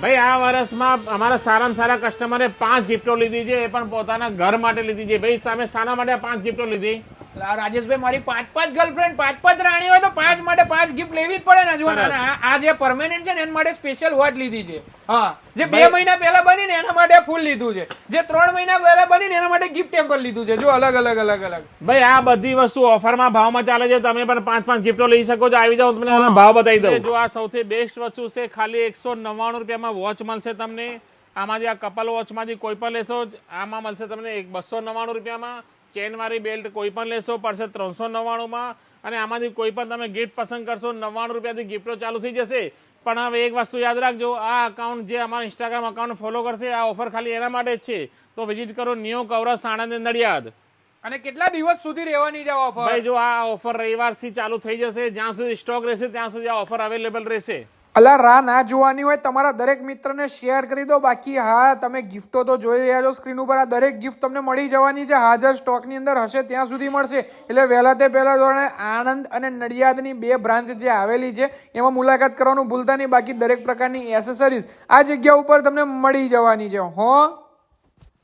ભાઈ આ વર્ષમાં અમારા સારામાં સારા કસ્ટમરે 5 ગિફ્ટો લીધી છે, એ પણ પોતાના ઘર માટે લીધી છે. ભાઈ તમે શાના માટે 5 ગિફ્ટો લીધી? રાજેશભાઈ મારી 5 ગર્લફ્રેન્ડ 5 રાણી હોય તો 5 માટે 5 ગિફ્ટ લેવી જ પડે ને. જો આ જે પરમેનન્ટ છે ને એના માટે સ્પેશિયલ વોચ લીધી છે. હા, જે 2 મહિના પહેલા બની ને એના માટે ફૂલ લીધું છે, જે 3 મહિના પહેલા બની ને એના માટે ગિફ્ટ ટેમ્પર લીધું છે. જો અલગ અલગ. ભાઈ આ બધી વસ્તુ ઓફરમાં ભાવમાં ચાલે છે, તમે પણ 5 ગિફ્ટો લઈ શકો છો. આવી જાઓ, તમને ભાવ બતાવી દઉં. જો આ સૌથી બેસ્ટ વસ્તુ છે, ખાલી 199 રૂપિયામાં વોચ મળશે તમને. આમાંથી આ કપલ વોચમાંથી કોઈ પણ લેશો, આમાં મળશે તમને 299 રૂપિયામાં. ચેન વાળી બેલ્ટ કોઈ પણ લેશો પડશે 399માં. અને આમાંથી કોઈ પણ તમે ગિફ્ટ પસંદ કરશો 99 રૂપિયાથી ગિફ્ટો ચાલુ થઈ જશે. પણ હવે એક વસ્તુ યાદ રાખજો, આ અકાઉન્ટ જે અમારા ઇન્સ્ટાગ્રામ અકાઉન્ટ ફોલો કરશે, આ ઓફર ખાલી એના માટે જ છે. તો વિઝિટ કરો ન્યુ કવરજ સાણંદ નડિયાદ. અને કેટલા દિવસ સુધી રહેવાની છે ઓફર? ભાઈ જો આ ઓફર રવિવારથી ચાલુ થઈ જશે, જ્યાં સુધી સ્ટોક રહેશે ત્યાં સુધી આ ઓફર અવેલેબલ રહેશે. અલા રાહ ના જોવાની હોય, તમારા દરેક મિત્રને શેર કરી દો. બાકી હા, તમે ગિફ્ટો તો જોઈ રહ્યા છો સ્ક્રીન ઉપર, આ દરેક ગિફ્ટ તમને મળી જવાની છે. હાજર સ્ટોકની અંદર હશે ત્યાં સુધી મળશે. એટલે વહેલા તે પહેલા ધોરણે આણંદ અને નડિયાદની 2 બ્રાન્ચ જે આવેલી છે એમાં મુલાકાત કરવાનું ભૂલતા નહીં. બાકી દરેક પ્રકારની એસેસરીઝ આ જગ્યા ઉપર તમને મળી જવાની છે. હો.